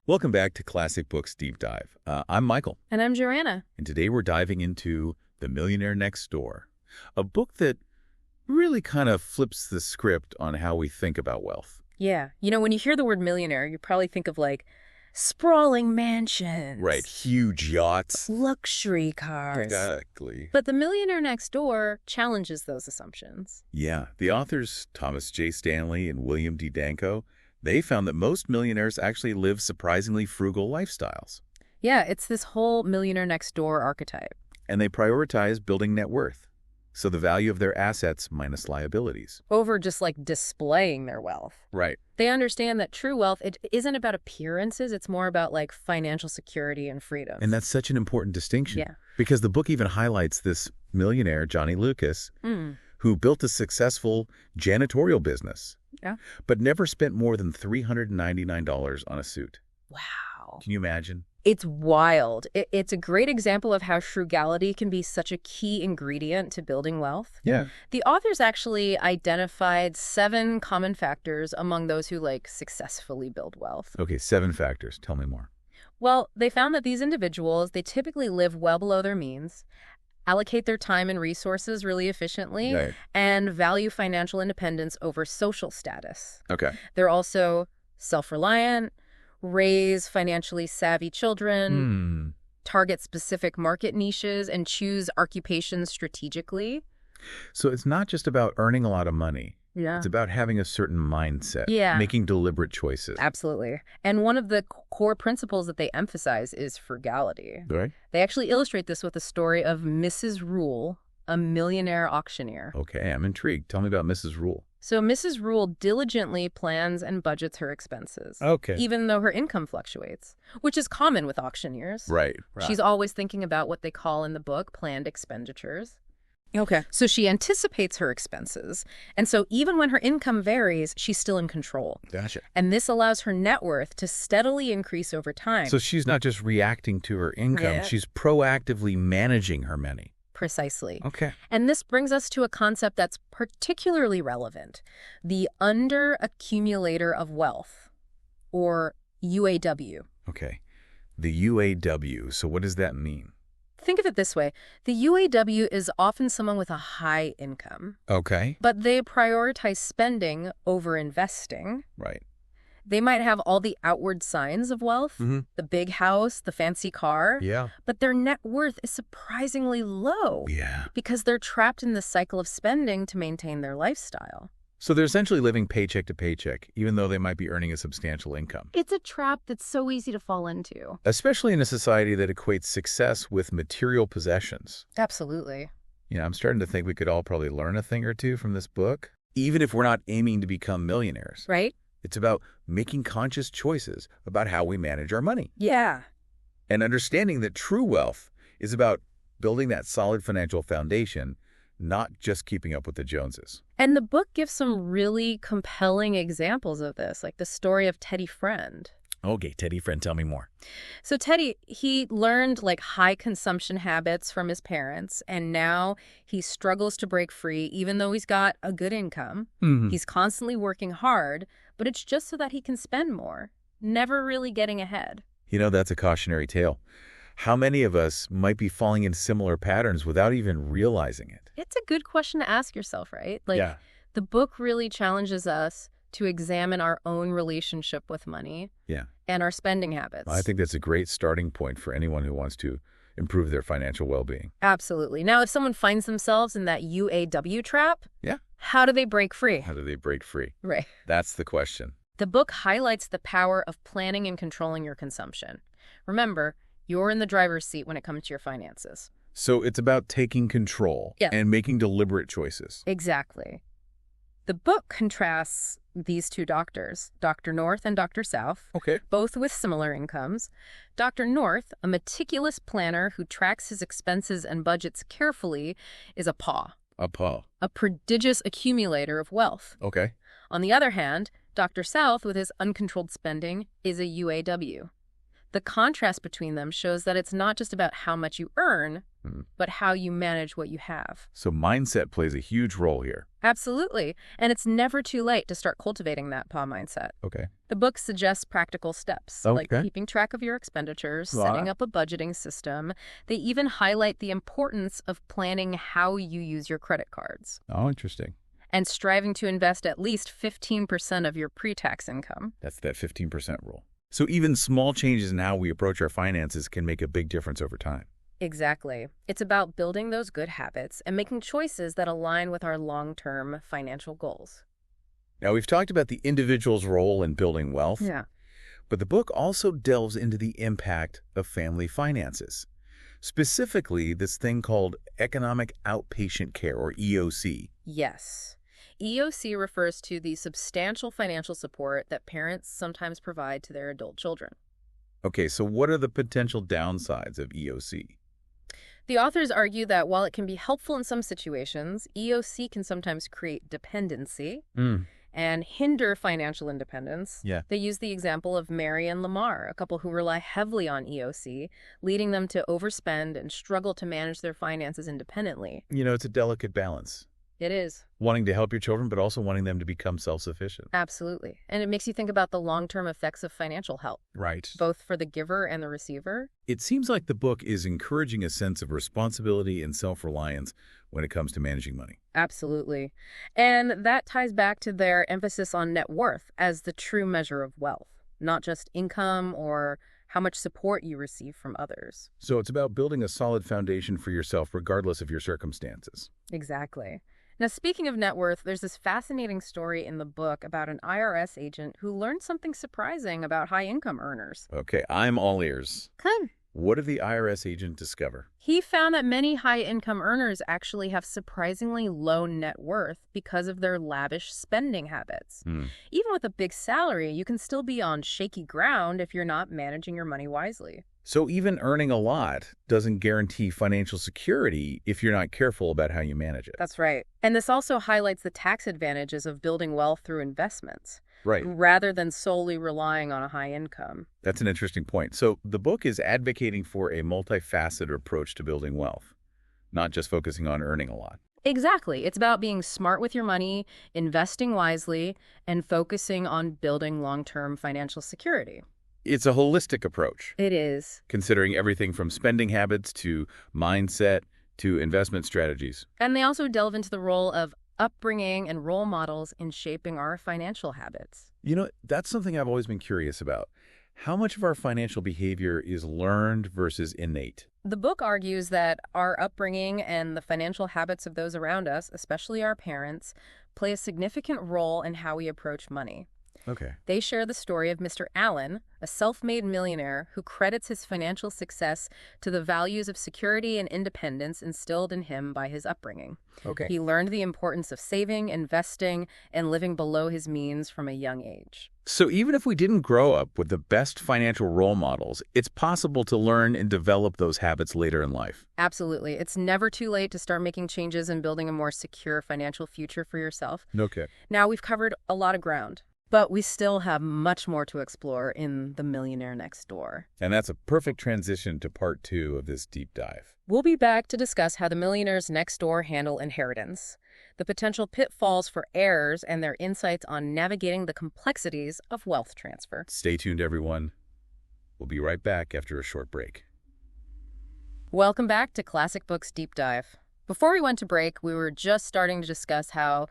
Welcome back to Classic Books Deep Dive. I'm Michael, And I'm Joanna. and today we're diving into The Millionaire Next Door, a book that really kind of flips the script on how we think about wealth. Yeah. When you hear the word millionaire, you probably think of sprawling mansions. Right, huge yachts. Luxury cars. Exactly. But The Millionaire Next Door challenges those assumptions. Yeah, the authors Thomas J. Stanley and William D. Danko, they found that most millionaires actually live surprisingly frugal lifestyles. Yeah, it's this whole millionaire next door archetype. And they prioritize building net worth, so the value of their assets minus liabilities. Over just displaying their wealth. Right. They understand that true wealth, it isn't about appearances, it's more about financial security and freedom. And that's such an important distinction. Yeah. Because the book even highlights this millionaire, Johnny Lucas, who built a successful janitorial business, but never spent more than $399 on a suit. Wow. Can you imagine? It's wild. It's a great example of how frugality can be such a key ingredient to building wealth. Yeah. The authors actually identified 7 common factors among those who successfully build wealth. Okay, 7 factors. Tell me more. Well, they found that these individuals, they typically live well below their means, allocate their time and resources really efficiently, Right. and value financial independence over social status. Okay. They're also self-reliant, raise financially savvy children, target specific market niches, and choose occupations strategically. So it's not just about earning a lot of money. Yeah. It's about having a certain mindset. Yeah. Making deliberate choices. Absolutely. And one of the core principles that they emphasize is frugality. Right. They actually illustrate this with the story of Mrs. Rule, a millionaire auctioneer. Okay, I'm intrigued. Tell me about Mrs. Rule. So Mrs. Rule diligently plans and budgets her expenses. Okay. Even though her income fluctuates, which is common with auctioneers. Right. She's always thinking about what they call in the book planned expenditures. Okay. So she anticipates her expenses. And so even when her income varies, she's still in control. Gotcha. And this allows her net worth to steadily increase over time. So she's not just reacting to her income, Yeah. she's proactively managing her money. Precisely. Okay. And this brings us to a concept that's particularly relevant, the under-accumulator of wealth, or UAW. Okay. The UAW. So what does that mean? Think of it this way. The UAW is often someone with a high income, Okay. but they prioritize spending over investing. Right. They might have all the outward signs of wealth, the big house, the fancy car, Yeah. but their net worth is surprisingly low Yeah. because they're trapped in the cycle of spending to maintain their lifestyle. So they're essentially living paycheck to paycheck, even though they might be earning a substantial income. It's a trap that's so easy to fall into. Especially in a society that equates success with material possessions. Absolutely. I'm starting to think we could all probably learn a thing or two from this book, even if we're not aiming to become millionaires. Right? It's about making conscious choices about how we manage our money. Yeah. And understanding that true wealth is about building that solid financial foundation, not just keeping up with the Joneses. And the book gives some really compelling examples of this, like the story of Teddy Friend. Okay, Teddy Friend, tell me more. So Teddy, he learned high consumption habits from his parents, and now he struggles to break free even though he's got a good income. He's constantly working hard, but it's just so that he can spend more, never really getting ahead. That's a cautionary tale. How many of us might be falling into similar patterns without even realizing it? It's a good question to ask yourself, right? Yeah. The book really challenges us to examine our own relationship with money and our spending habits. I think that's a great starting point for anyone who wants to improve their financial well-being. Absolutely. Now, if someone finds themselves in that UAW trap, how do they break free? How do they break free? Right. That's the question. The book highlights the power of planning and controlling your consumption. Remember, you're in the driver's seat when it comes to your finances. So it's about taking control and making deliberate choices. Exactly. The book contrasts these two doctors, Dr. North and Dr. South, both with similar incomes. Dr. North, a meticulous planner who tracks his expenses and budgets carefully, is a paw. A prodigious accumulator of wealth. On the other hand, Dr. South, with his uncontrolled spending, is a UAW. The contrast between them shows that it's not just about how much you earn, but how you manage what you have. So mindset plays a huge role here. Absolutely. And it's never too late to start cultivating that PA mindset. Okay. The book suggests practical steps, like keeping track of your expenditures, setting up a budgeting system. They even highlight the importance of planning how you use your credit cards. Oh, interesting. And striving to invest at least 15% of your pre-tax income. That's that 15% rule. So even small changes in how we approach our finances can make a big difference over time. Exactly. It's about building those good habits and making choices that align with our long-term financial goals. Now, we've talked about the individual's role in building wealth. Yeah. But the book also delves into the impact of family finances. Specifically, this thing called economic outpatient care, or EOC. Yes. EOC refers to the substantial financial support that parents sometimes provide to their adult children. Okay, so what are the potential downsides of EOC? The authors argue that while it can be helpful in some situations, EOC can sometimes create dependency and hinder financial independence. Yeah. They use the example of Mary and Lamar, a couple who rely heavily on EOC, leading them to overspend and struggle to manage their finances independently. You know, it's a delicate balance. It is. Wanting to help your children, but also wanting them to become self-sufficient. Absolutely. And it makes you think about the long-term effects of financial help. Right. Both for the giver and the receiver. It seems like the book is encouraging a sense of responsibility and self-reliance when it comes to managing money. Absolutely. And that ties back to their emphasis on net worth as the true measure of wealth, not just income or how much support you receive from others. So it's about building a solid foundation for yourself regardless of your circumstances. Exactly. Now, speaking of net worth, there's this fascinating story in the book about an IRS agent who learned something surprising about high-income earners. Okay, I'm all ears. Come. What did the IRS agent discover? He found that many high-income earners actually have surprisingly low net worth because of their lavish spending habits. Even with a big salary, you can still be on shaky ground if you're not managing your money wisely. So even earning a lot doesn't guarantee financial security if you're not careful about how you manage it. That's right. And this also highlights the tax advantages of building wealth through investments. Right. Rather than solely relying on a high income. That's an interesting point. So the book is advocating for a multifaceted approach to building wealth, not just focusing on earning a lot. Exactly. It's about being smart with your money, investing wisely, and focusing on building long-term financial security. It's a holistic approach. It is. Considering everything from spending habits to mindset to investment strategies. And they also delve into the role of upbringing and role models in shaping our financial habits. You know, that's something I've always been curious about. How much of our financial behavior is learned versus innate? The book argues that our upbringing and the financial habits of those around us, especially our parents, play a significant role in how we approach money. Okay. They share the story of Mr. Allen, a self-made millionaire who credits his financial success to the values of security and independence instilled in him by his upbringing. Okay. He learned the importance of saving, investing, and living below his means from a young age. So even if we didn't grow up with the best financial role models, it's possible to learn and develop those habits later in life. Absolutely. It's never too late to start making changes and building a more secure financial future for yourself. Okay. Now, we've covered a lot of ground. But we still have much more to explore in The Millionaire Next Door. And that's a perfect transition to part 2 of this deep dive. We'll be back to discuss how the millionaires next door handle inheritance, the potential pitfalls for heirs, and their insights on navigating the complexities of wealth transfer. Stay tuned, everyone. We'll be right back after a short break. Welcome back to Classic Books Deep Dive. Before we went to break, we were just starting to discuss how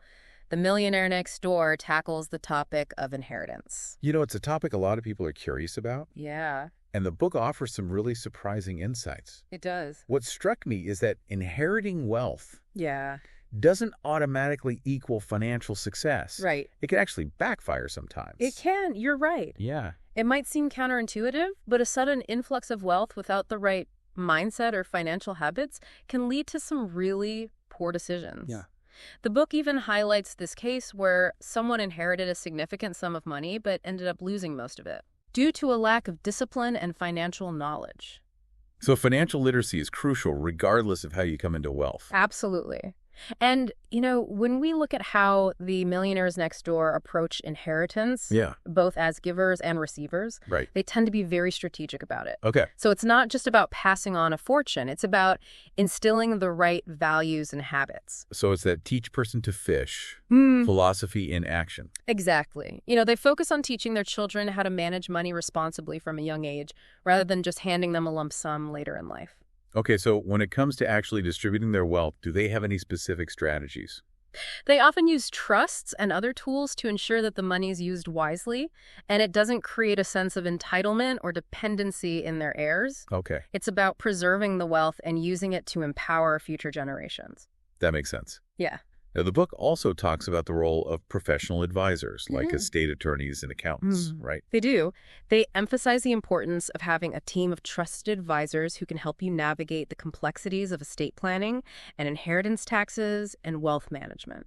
The Millionaire Next Door tackles the topic of inheritance. You know, it's a topic a lot of people are curious about. Yeah. And the book offers some really surprising insights. It does. What struck me is that inheriting wealth doesn't automatically equal financial success. Right. It can actually backfire sometimes. It can. You're right. Yeah. It might seem counterintuitive, but a sudden influx of wealth without the right mindset or financial habits can lead to some really poor decisions. Yeah. The book even highlights this case where someone inherited a significant sum of money but ended up losing most of it due to a lack of discipline and financial knowledge. So financial literacy is crucial regardless of how you come into wealth. Absolutely. And, when we look at how the Millionaires Next Door approach inheritance, both as givers and receivers, they tend to be very strategic about it. Okay. So it's not just about passing on a fortune. It's about instilling the right values and habits. So it's that teach person to fish philosophy in action. Exactly. They focus on teaching their children how to manage money responsibly from a young age, rather than just handing them a lump sum later in life. Okay, so when it comes to actually distributing their wealth, do they have any specific strategies? They often use trusts and other tools to ensure that the money is used wisely, and it doesn't create a sense of entitlement or dependency in their heirs. Okay. It's about preserving the wealth and using it to empower future generations. That makes sense. Yeah. Now, the book also talks about the role of professional advisors, like estate attorneys and accountants, right? They do. They emphasize the importance of having a team of trusted advisors who can help you navigate the complexities of estate planning and inheritance taxes and wealth management.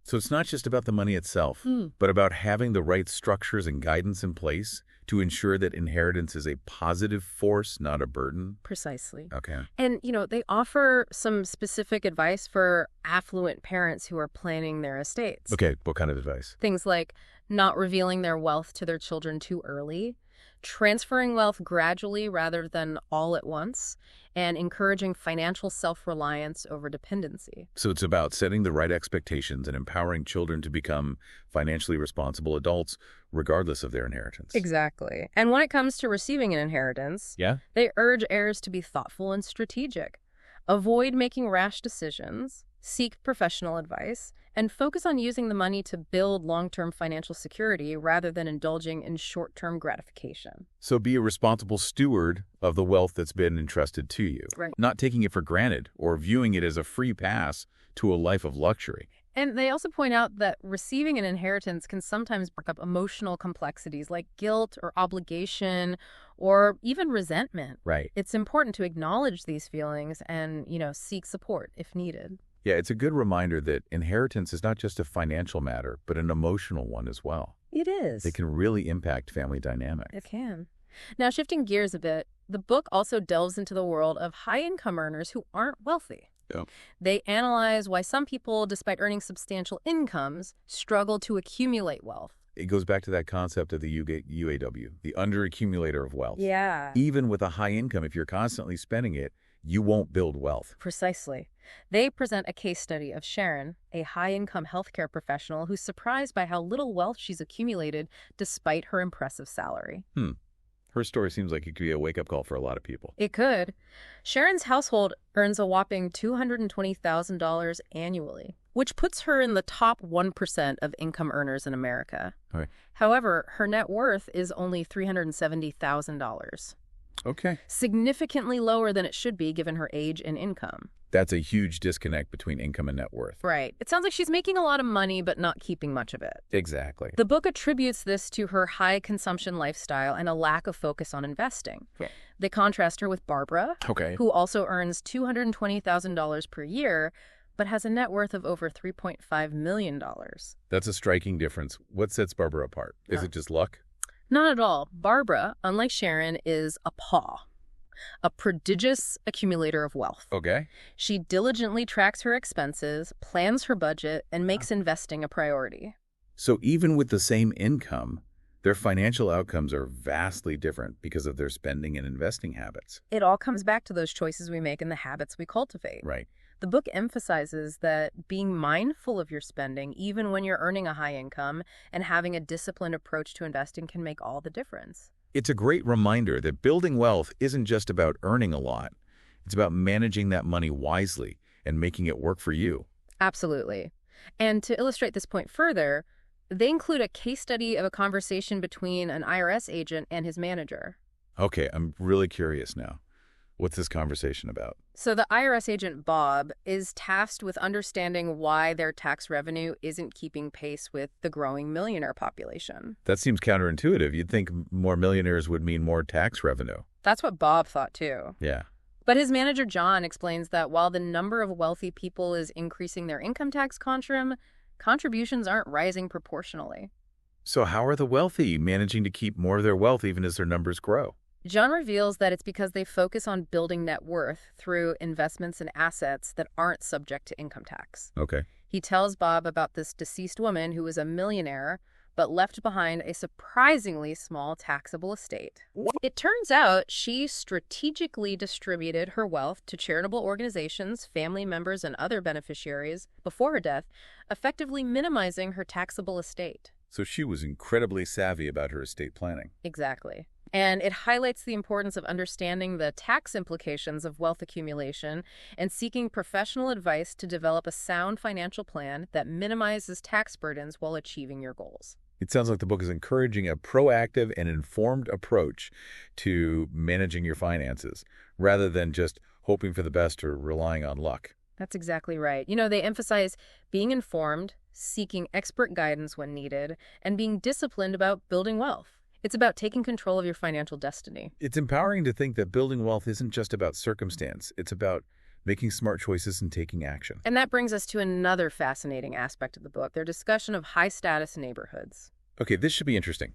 So it's not just about the money itself, but about having the right structures and guidance in place to ensure that inheritance is a positive force, not a burden. Precisely. Okay. And, they offer some specific advice for affluent parents who are planning their estates. Okay, what kind of advice? Things like not revealing their wealth to their children too early, transferring wealth gradually rather than all at once, and encouraging financial self-reliance over dependency. So it's about setting the right expectations and empowering children to become financially responsible adults, regardless of their inheritance. Exactly. And when it comes to receiving an inheritance, they urge heirs to be thoughtful and strategic. Avoid making rash decisions, seek professional advice, and focus on using the money to build long-term financial security rather than indulging in short-term gratification. So be a responsible steward of the wealth that's been entrusted to you, not taking it for granted or viewing it as a free pass to a life of luxury. And they also point out that receiving an inheritance can sometimes bring up emotional complexities like guilt or obligation or even resentment. Right. It's important to acknowledge these feelings and, seek support if needed. Yeah, it's a good reminder that inheritance is not just a financial matter, but an emotional one as well. It is. It can really impact family dynamics. It can. Now, shifting gears a bit, the book also delves into the world of high-income earners who aren't wealthy. They analyze why some people, despite earning substantial incomes, struggle to accumulate wealth. It goes back to that concept of the UAW, the underaccumulator of wealth. Yeah. Even with a high income, if you're constantly spending it, you won't build wealth. Precisely. They present a case study of Sharon, a high-income healthcare professional who's surprised by how little wealth she's accumulated despite her impressive salary. Her story seems like it could be a wake-up call for a lot of people. It could. Sharon's household earns a whopping $220,000 annually, which puts her in the top 1% of income earners in America. Okay. However, her net worth is only $370,000. Okay. Significantly lower than it should be given her age and income. That's a huge disconnect between income and net worth. Right. It sounds like she's making a lot of money but not keeping much of it. Exactly. The book attributes this to her high consumption lifestyle and a lack of focus on investing. They contrast her with Barbara, who also earns $220,000 per year, but has a net worth of over $3.5 million. That's a striking difference. What sets Barbara apart? Is it just luck? Not at all. Barbara, unlike Sharon, is a paw, a prodigious accumulator of wealth. Okay. She diligently tracks her expenses, plans her budget, and makes investing a priority. So even with the same income, their financial outcomes are vastly different because of their spending and investing habits. It all comes back to those choices we make and the habits we cultivate. Right. The book emphasizes that being mindful of your spending, even when you're earning a high income, and having a disciplined approach to investing can make all the difference. It's a great reminder that building wealth isn't just about earning a lot. It's about managing that money wisely and making it work for you. Absolutely. And to illustrate this point further, they include a case study of a conversation between an IRS agent and his manager. Okay, I'm really curious now. What's this conversation about? So the IRS agent, Bob, is tasked with understanding why their tax revenue isn't keeping pace with the growing millionaire population. That seems counterintuitive. You'd think more millionaires would mean more tax revenue. That's what Bob thought, too. Yeah. But his manager, John, explains that while the number of wealthy people is increasing their income tax contributions aren't rising proportionally. So how are the wealthy managing to keep more of their wealth even as their numbers grow? John reveals that it's because they focus on building net worth through investments and assets that aren't subject to income tax. Okay. He tells Bob about this deceased woman who was a millionaire but left behind a surprisingly small taxable estate. What? It turns out she strategically distributed her wealth to charitable organizations, family members, and other beneficiaries before her death, effectively minimizing her taxable estate. So she was incredibly savvy about her estate planning. Exactly. And it highlights the importance of understanding the tax implications of wealth accumulation and seeking professional advice to develop a sound financial plan that minimizes tax burdens while achieving your goals. It sounds like the book is encouraging a proactive and informed approach to managing your finances, rather than just hoping for the best or relying on luck. That's exactly right. They emphasize being informed, seeking expert guidance when needed, and being disciplined about building wealth. It's about taking control of your financial destiny. It's empowering to think that building wealth isn't just about circumstance. It's about making smart choices and taking action. And that brings us to another fascinating aspect of the book, their discussion of high-status neighborhoods. Okay, this should be interesting.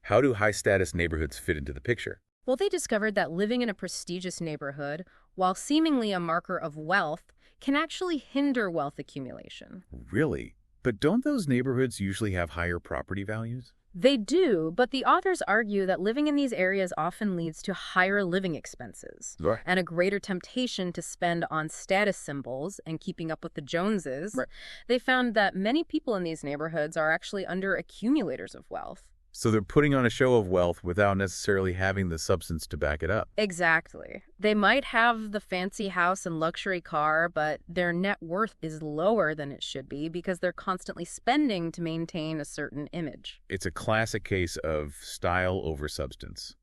How do high-status neighborhoods fit into the picture? Well, they discovered that living in a prestigious neighborhood, while seemingly a marker of wealth, can actually hinder wealth accumulation. Really? But don't those neighborhoods usually have higher property values? They do, but the authors argue that living in these areas often leads to higher living expenses and a greater temptation to spend on status symbols and keeping up with the Joneses. Right. They found that many people in these neighborhoods are actually under accumulators of wealth. So they're putting on a show of wealth without necessarily having the substance to back it up. Exactly. They might have the fancy house and luxury car, but their net worth is lower than it should be because they're constantly spending to maintain a certain image. It's a classic case of style over substance.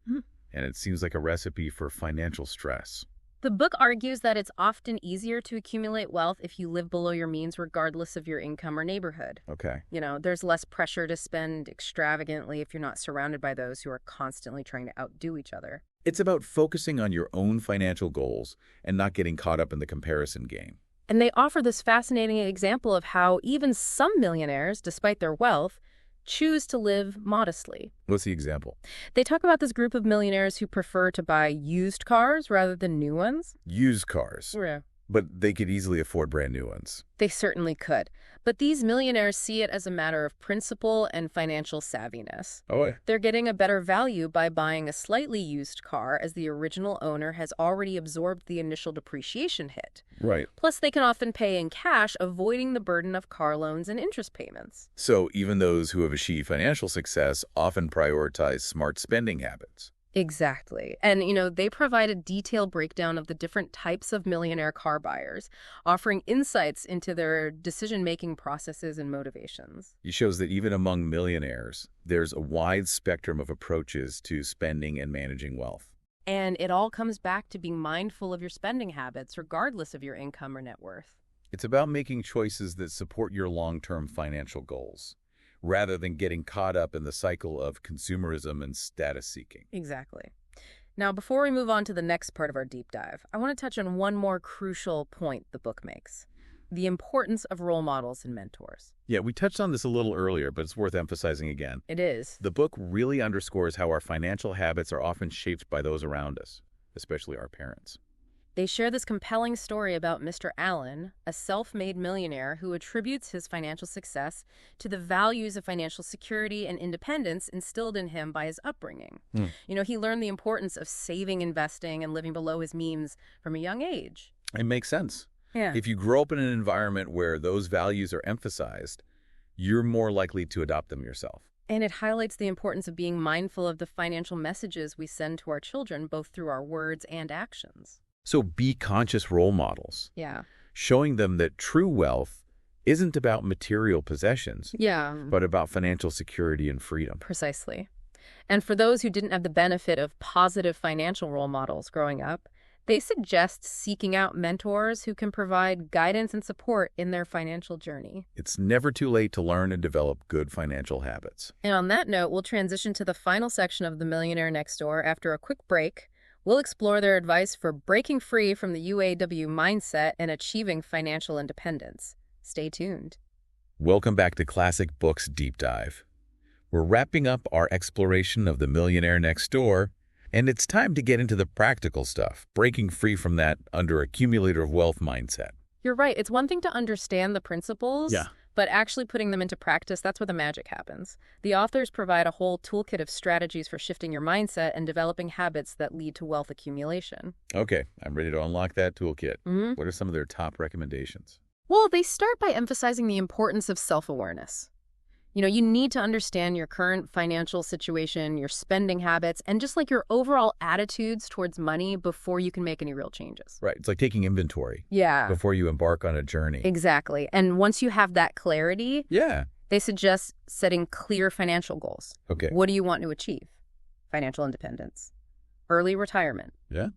And it seems like a recipe for financial stress. The book argues that it's often easier to accumulate wealth if you live below your means regardless of your income or neighborhood. Okay. There's less pressure to spend extravagantly if you're not surrounded by those who are constantly trying to outdo each other. It's about focusing on your own financial goals and not getting caught up in the comparison game. And they offer this fascinating example of how even some millionaires, despite their wealth, choose to live modestly. What's the example? They talk about this group of millionaires who prefer to buy used cars rather than new ones. Used cars? Yeah. But they could easily afford brand new ones. They certainly could. But these millionaires see it as a matter of principle and financial savviness. Oh, yeah. They're getting a better value by buying a slightly used car as the original owner has already absorbed the initial depreciation hit. Right. Plus, they can often pay in cash, avoiding the burden of car loans and interest payments. So even those who have achieved financial success often prioritize smart spending habits. Exactly. And, they provide a detailed breakdown of the different types of millionaire car buyers, offering insights into their decision-making processes and motivations. It shows that even among millionaires, there's a wide spectrum of approaches to spending and managing wealth. And it all comes back to being mindful of your spending habits, regardless of your income or net worth. It's about making choices that support your long-term financial goals, rather than getting caught up in the cycle of consumerism and status seeking. Exactly. Now, before we move on to the next part of our deep dive, I want to touch on one more crucial point the book makes: the importance of role models and mentors. Yeah, we touched on this a little earlier, but it's worth emphasizing again. It is. The book really underscores how our financial habits are often shaped by those around us, especially our parents. They share this compelling story about Mr. Allen, a self-made millionaire who attributes his financial success to the values of financial security and independence instilled in him by his upbringing. He learned the importance of saving, investing, and living below his means from a young age. It makes sense. Yeah. If you grow up in an environment where those values are emphasized, you're more likely to adopt them yourself. And it highlights the importance of being mindful of the financial messages we send to our children, both through our words and actions. So be conscious role models. Yeah. Showing them that true wealth isn't about material possessions, but about financial security and freedom. Precisely. And for those who didn't have the benefit of positive financial role models growing up, they suggest seeking out mentors who can provide guidance and support in their financial journey. It's never too late to learn and develop good financial habits. And on that note, we'll transition to the final section of The Millionaire Next Door after a quick break. We'll explore their advice for breaking free from the UAW mindset and achieving financial independence. Stay tuned. Welcome back to Classic Books Deep Dive. We're wrapping up our exploration of The Millionaire Next Door. And it's time to get into the practical stuff, breaking free from that under accumulator of wealth mindset. You're right. It's one thing to understand the principles, Yeah. but actually putting them into practice, that's where the magic happens. The authors provide a whole toolkit of strategies for shifting your mindset and developing habits that lead to wealth accumulation. Okay, I'm ready to unlock that toolkit. Mm-hmm. What are some of their top recommendations? Well, they start by emphasizing the importance of self-awareness. You need to understand your current financial situation, your spending habits, and just like your overall attitudes towards money before you can make any real changes. Right. It's like taking inventory. Yeah. Before you embark on a journey. Exactly. And once you have that clarity, they suggest setting clear financial goals. Okay. What do you want to achieve? Financial independence, early retirement. Yeah.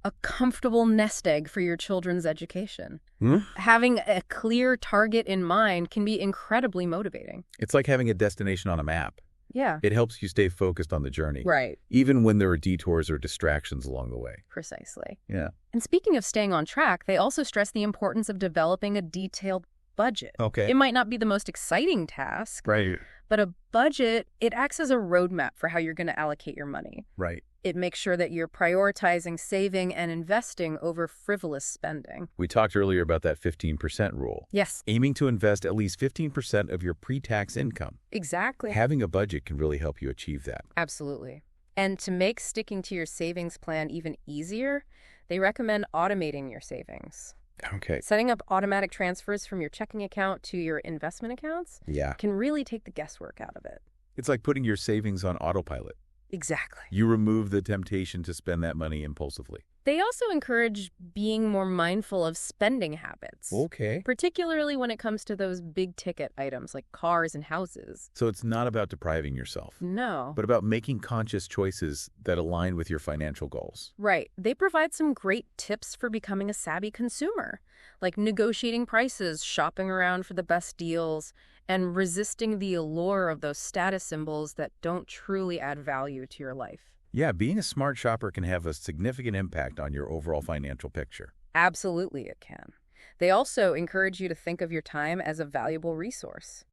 A comfortable nest egg for your children's education. Hmm? Having a clear target in mind can be incredibly motivating. It's like having a destination on a map. Yeah. It helps you stay focused on the journey. Right. Even when there are detours or distractions along the way. Precisely. Yeah. And speaking of staying on track, they also stress the importance of developing a detailed budget. Okay. It might not be the most exciting task. Right. But a budget, it acts as a roadmap for how you're going to allocate your money. Right. It makes sure that you're prioritizing saving and investing over frivolous spending. We talked earlier about that 15% rule. Yes. Aiming to invest at least 15% of your pre-tax income. Exactly. Having a budget can really help you achieve that. Absolutely. And to make sticking to your savings plan even easier, they recommend automating your savings. Okay. Setting up automatic transfers from your checking account to your investment accounts can really take the guesswork out of it. It's like putting your savings on autopilot. Exactly. You remove the temptation to spend that money impulsively. They also encourage being more mindful of spending habits. Okay. Particularly when it comes to those big ticket items like cars and houses. So it's not about depriving yourself. No. But about making conscious choices that align with your financial goals. Right. They provide some great tips for becoming a savvy consumer, like negotiating prices, shopping around for the best deals, and resisting the allure of those status symbols that don't truly add value to your life. Yeah, being a smart shopper can have a significant impact on your overall financial picture. Absolutely, it can. They also encourage you to think of your time as a valuable resource.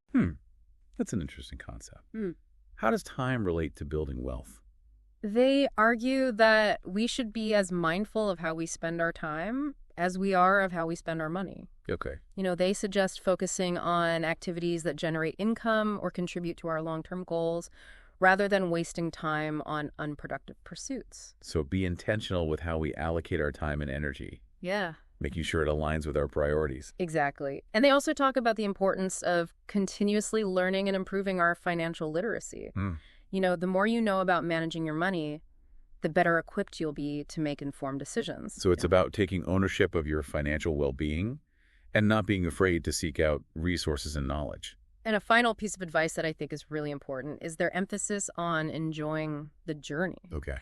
That's an interesting concept. How does time relate to building wealth? They argue that we should be as mindful of how we spend our time as we are of how we spend our money. Okay. They suggest focusing on activities that generate income or contribute to our long-term goals, rather than wasting time on unproductive pursuits. So be intentional with how we allocate our time and energy. Yeah. Making sure it aligns with our priorities. Exactly. And they also talk about the importance of continuously learning and improving our financial literacy. The more you know about managing your money, the better equipped you'll be to make informed decisions. So it's about taking ownership of your financial well-being and not being afraid to seek out resources and knowledge. And a final piece of advice that I think is really important is their emphasis on enjoying the journey. Okay.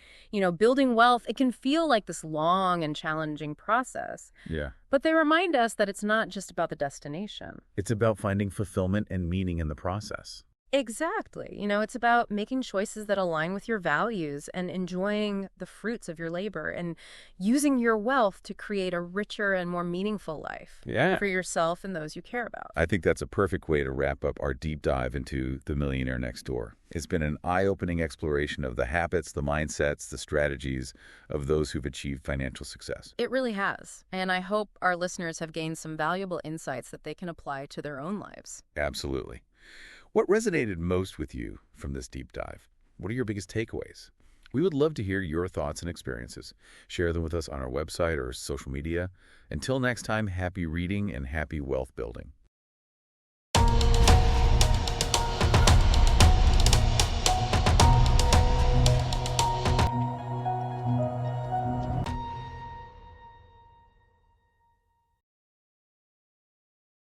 Building wealth, it can feel like this long and challenging process. Yeah. But they remind us that it's not just about the destination. It's about finding fulfillment and meaning in the process. Exactly. It's about making choices that align with your values and enjoying the fruits of your labor and using your wealth to create a richer and more meaningful life for yourself and those you care about. I think that's a perfect way to wrap up our deep dive into The Millionaire Next Door. It's been an eye-opening exploration of the habits, the mindsets, the strategies of those who've achieved financial success. It really has. And I hope our listeners have gained some valuable insights that they can apply to their own lives. Absolutely. What resonated most with you from this deep dive? What are your biggest takeaways? We would love to hear your thoughts and experiences. Share them with us on our website or social media. Until next time, happy reading and happy wealth building.